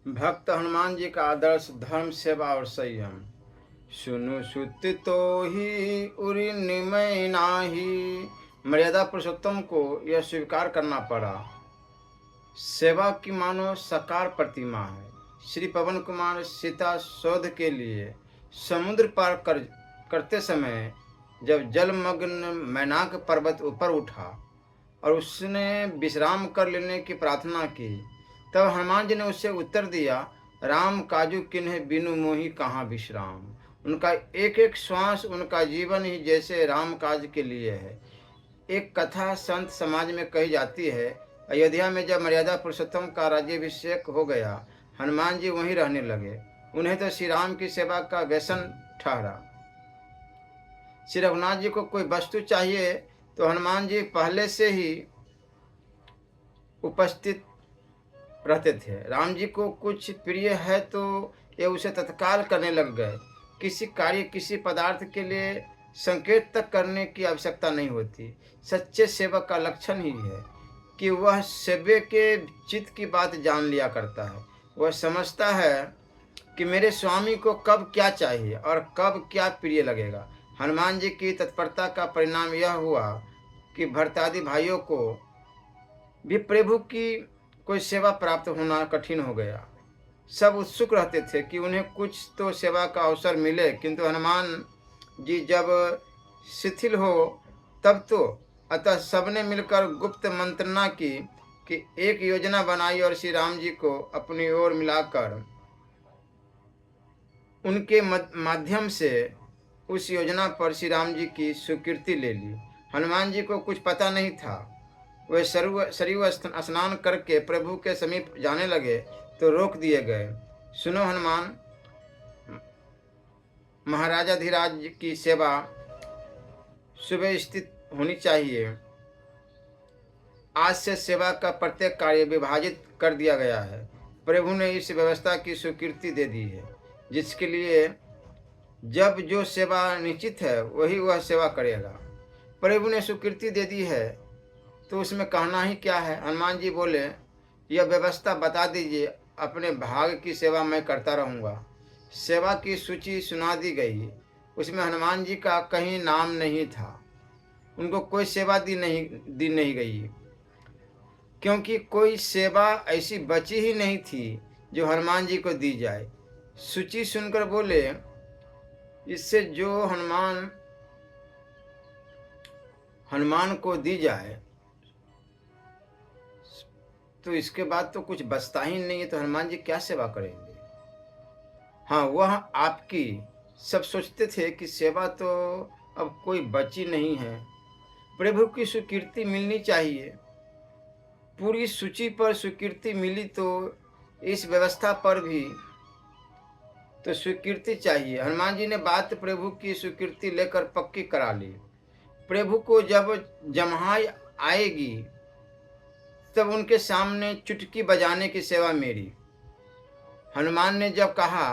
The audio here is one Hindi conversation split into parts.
भक्त हनुमान जी का आदर्श धर्म, सेवा और संयम। सुनु सुत तो ही उरि निमय नाही। मर्यादा पुरुषोत्तम को यह स्वीकार करना पड़ा। सेवा की मानो साकार प्रतिमा है। श्री पवन कुमार सीता शोध के लिए समुद्र पार करते समय जब जलमग्न मैनाक पर्वत ऊपर उठा और उसने विश्राम कर लेने की प्रार्थना की, तब हनुमान जी ने उससे उत्तर दिया, राम काजू किन्हें बिनु मोहि कहाँ विश्राम। उनका एक एक श्वास, उनका जीवन ही जैसे राम काज के लिए है। एक कथा संत समाज में कही जाती है, अयोध्या में जब मर्यादा पुरुषोत्तम का राज्याभिषेक हो गया, हनुमान जी वहीं रहने लगे। उन्हें तो श्री राम की सेवा का व्यसन ठहरा। श्री रघुनाथ जी को कोई वस्तु चाहिए तो हनुमान जी पहले से ही उपस्थित रहते थे। राम जी को कुछ प्रिय है तो ये उसे तत्काल करने लग गए। किसी कार्य, किसी पदार्थ के लिए संकेत तक करने की आवश्यकता नहीं होती। सच्चे सेवक का लक्षण ही है कि वह सेव्य के चित्त की बात जान लिया करता है। वह समझता है कि मेरे स्वामी को कब क्या चाहिए और कब क्या प्रिय लगेगा। हनुमान जी की तत्परता का परिणाम यह हुआ कि भरतादि भाइयों को भी प्रभु की कोई सेवा प्राप्त होना कठिन हो गया। सब उत्सुक रहते थे कि उन्हें कुछ तो सेवा का अवसर मिले, किंतु हनुमान जी जब शिथिल हो तब तो अतः सबने मिलकर गुप्त मंत्रणा की कि एक योजना बनाई और श्री राम जी को अपनी ओर मिलाकर उनके माध्यम से उस योजना पर श्री राम जी की स्वीकृति ले ली। हनुमान जी को कुछ पता नहीं था। वे सरयू स्नान करके प्रभु के समीप जाने लगे तो रोक दिए गए। सुनो हनुमान, महाराजाधिराज की सेवा सुव्यवस्थित होनी चाहिए। आज से सेवा का प्रत्येक कार्य विभाजित कर दिया गया है। प्रभु ने इस व्यवस्था की स्वीकृति दे दी है, जिसके लिए जब जो सेवा निश्चित है वही वह सेवा करेगा। प्रभु ने स्वीकृति दे दी है तो उसमें कहना ही क्या है। हनुमान जी बोले, यह व्यवस्था बता दीजिए, अपने भाग की सेवा मैं करता रहूँगा। सेवा की सूची सुना दी गई। उसमें हनुमान जी का कहीं नाम नहीं था। उनको कोई सेवा दी नहीं गई, क्योंकि कोई सेवा ऐसी बची ही नहीं थी जो हनुमान जी को दी जाए। सूची सुनकर बोले, इससे जो हनुमान को दी जाए तो इसके बाद तो कुछ बचता ही नहीं है, तो हनुमान जी क्या सेवा करेंगे। हाँ, वह आपकी सब सोचते थे कि सेवा तो अब कोई बची नहीं है। प्रभु की स्वीकृति मिलनी चाहिए। पूरी सूची पर स्वीकृति मिली तो इस व्यवस्था पर भी तो स्वीकृति चाहिए। हनुमान जी ने बात प्रभु की स्वीकृति लेकर पक्की करा ली। प्रभु को जब जम्हाई आएगी तब उनके सामने चुटकी बजाने की सेवा मेरी। हनुमान ने जब कहा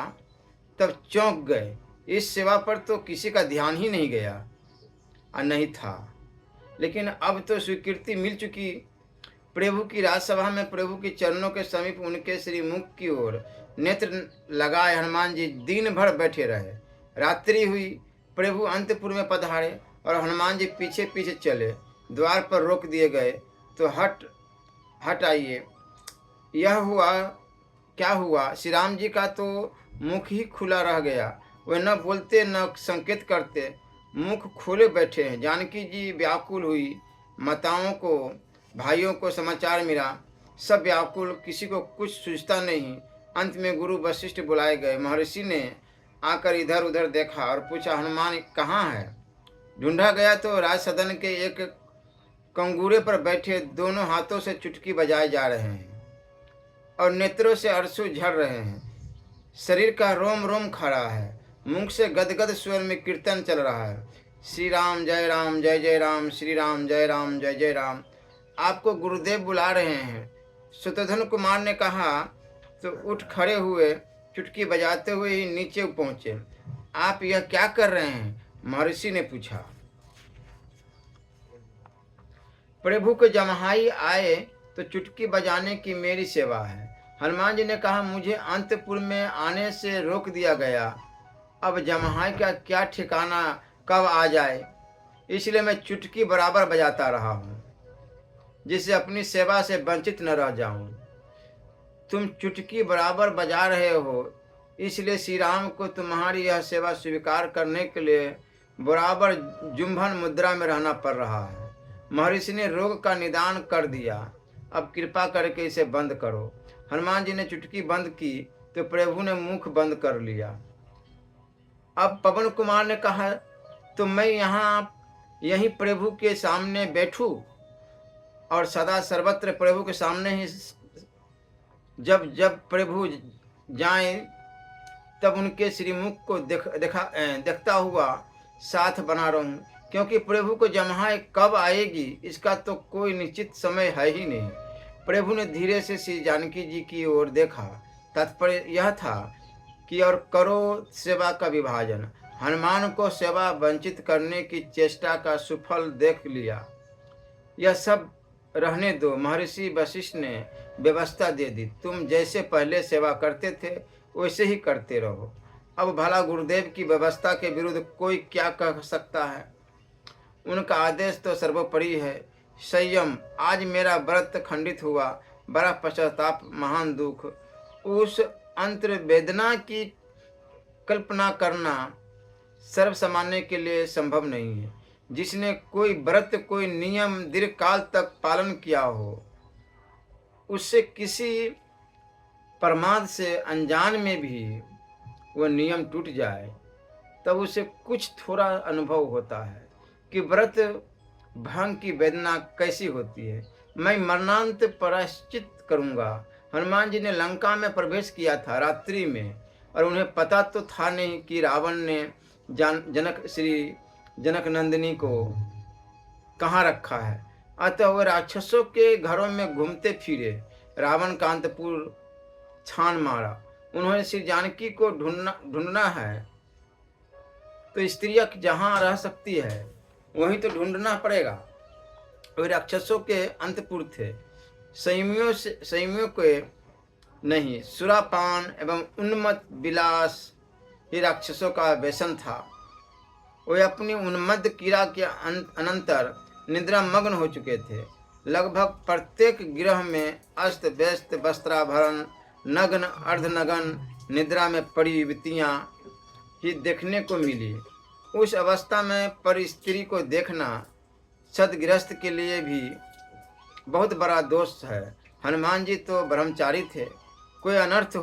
तब चौंक गए। इस सेवा पर तो किसी का ध्यान ही नहीं गया और नहीं था, लेकिन अब तो स्वीकृति मिल चुकी। प्रभु की राजसभा में प्रभु के चरणों के समीप उनके श्रीमुख की ओर नेत्र लगाए हनुमान जी दिन भर बैठे रहे। रात्रि हुई, प्रभु अंतपुर में पधारे और हनुमान जी पीछे पीछे चले। द्वार पर रोक दिए गए तो हट आइए। यह हुआ क्या हुआ, श्री राम जी का तो मुख ही खुला रह गया। वे न बोलते न संकेत करते, मुख खोले बैठे हैं। जानकी जी व्याकुल हुई। माताओं को, भाइयों को समाचार मिला, सब व्याकुल, किसी को कुछ सूझता नहीं। अंत में गुरु वशिष्ठ बुलाए गए। महर्षि ने आकर इधर उधर देखा और पूछा, हनुमान कहाँ है। ढूंढा गया तो राजसदन के एक कंगूरे पर बैठे दोनों हाथों से चुटकी बजाए जा रहे हैं और नेत्रों से अश्रु झड़ रहे हैं। शरीर का रोम रोम खड़ा है। मुख से गदगद स्वर में कीर्तन चल रहा है, श्री राम जय जय राम, श्री राम जय जय राम। आपको गुरुदेव बुला रहे हैं। शत्रुघ्न कुमार ने कहा तो उठ खड़े हुए चुटकी बजाते हुए ही नीचे पहुंचे। आप यह क्या कर रहे हैं, महर्षि ने पूछा। प्रभु को जम्हाई आए तो चुटकी बजाने की मेरी सेवा है। हनुमान जी ने कहा, मुझे अंतपुर में आने से रोक दिया गया, अब जम्हाई का क्या ठिकाना कब आ जाए, इसलिए मैं चुटकी बराबर बजाता रहा हूँ, जिससे अपनी सेवा से वंचित न रह जाऊं। तुम चुटकी बराबर बजा रहे हो, इसलिए श्री राम को तुम्हारी यह सेवा स्वीकार करने के लिए बराबर जुम्भन मुद्रा में रहना पड़ रहा है। महर्षि ने रोग का निदान कर दिया, अब कृपा करके इसे बंद करो। हनुमान जी ने चुटकी बंद की तो प्रभु ने मुख बंद कर लिया। अब पवन कुमार ने कहा, तो मैं यहीं प्रभु के सामने बैठूं और सदा सर्वत्र प्रभु के सामने ही जब जब प्रभु जाएं तब उनके श्रीमुख को देखता हुआ साथ बना रहूं, क्योंकि प्रभु को जम्हाई कब आएगी इसका तो कोई निश्चित समय है ही नहीं। प्रभु ने धीरे से श्री जानकी जी की ओर देखा। तात्पर्य यह था कि और करो सेवा का विभाजन। हनुमान को सेवा वंचित करने की चेष्टा का सुफल देख लिया। यह सब रहने दो, महर्षि वशिष्ठ ने व्यवस्था दे दी। तुम जैसे पहले सेवा करते थे वैसे ही करते रहो। अब भला गुरुदेव की व्यवस्था के विरुद्ध कोई क्या कह सकता है। उनका आदेश तो सर्वोपरि है। संयम। आज मेरा व्रत खंडित हुआ, बड़ा पश्चाताप, महान दुख। उस अंतर वेदना की कल्पना करना सर्वसामान्य के लिए संभव नहीं है। जिसने कोई व्रत, कोई नियम दीर्घ काल तक पालन किया हो, उससे किसी प्रमाद से अनजान में भी वह नियम टूट जाए, तब उसे कुछ थोड़ा अनुभव होता है कि व्रत भंग की वेदना कैसी होती है। मैं मरणांत प्रायश्चित करूंगा। हनुमान जी ने लंका में प्रवेश किया था रात्रि में, और उन्हें पता तो था नहीं कि रावण ने श्री जनक नंदिनी को कहाँ रखा है। अतः वह राक्षसों के घरों में घूमते फिरे। रावण का अंतपुर छान मारा। उन्होंने श्री जानकी को ढूंढना है, तो स्त्रियां जहां रह सकती है वहीं तो ढूंढना पड़ेगा। वे राक्षसों के अंतपुर थे, संयमियों के नहीं। सुरापान एवं उन्मत्त विलास ही राक्षसों का व्यसन था। वे अपनी उन्मत्त क्रीड़ा के अनंतर निद्रा मग्न हो चुके थे। लगभग प्रत्येक गृह में अस्त व्यस्त वस्त्राभरण, नग्न अर्धनग्न निद्रा में पड़ी युवतियाँ ही देखने को मिली। उस अवस्था में पर स्त्री को देखना सदगृहस्थ के लिए भी बहुत बड़ा दोष है। हनुमान जी तो ब्रह्मचारी थे। कोई अनर्थ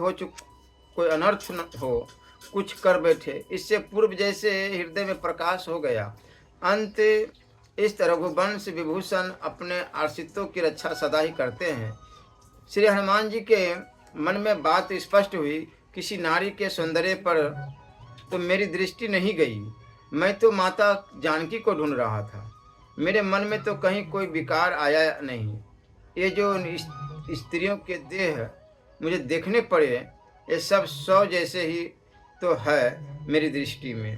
न हो कुछ कर बैठे। इससे पूर्व जैसे हृदय में प्रकाश हो गया। अंत इस रघुवंश विभूषण अपने आश्रितों की रक्षा सदा ही करते हैं। श्री हनुमान जी के मन में बात स्पष्ट हुई। किसी नारी के सौंदर्य पर तो मेरी दृष्टि नहीं गई। मैं तो माता जानकी को ढूंढ रहा था। मेरे मन में तो कहीं कोई विकार आया नहीं। ये जो स्त्रियों के देह मुझे देखने पड़े, ये सब सौ जैसे ही तो है मेरी दृष्टि में।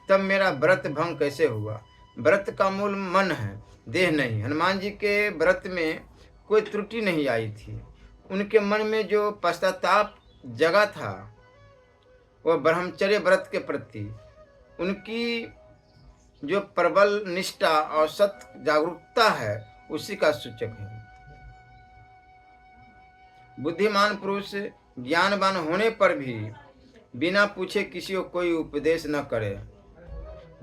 तब मेरा व्रत भंग कैसे हुआ। व्रत का मूल मन है, देह नहीं। हनुमान जी के व्रत में कोई त्रुटि नहीं आई थी। उनके मन में जो पश्चाताप जगा था वह ब्रह्मचर्य व्रत के प्रति उनकी जो प्रबल निष्ठा और सत्य जागरूकता है उसी का सूचक है। बुद्धिमान पुरुष ज्ञानवान होने पर भी बिना पूछे किसी को कोई उपदेश न करे।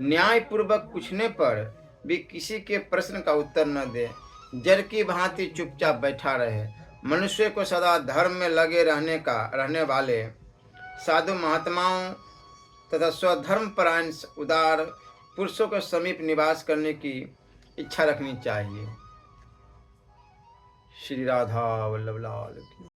न्याय पूर्वक पूछने पर भी किसी के प्रश्न का उत्तर न दे। जड़ की भांति चुपचाप बैठा रहे। मनुष्य को सदा धर्म में लगे रहने वाले साधु महात्माओं तथा स्वधर्म परायण उदार पुरुषों के समीप निवास करने की इच्छा रखनी चाहिए। श्री राधा वल्लभ लाल की।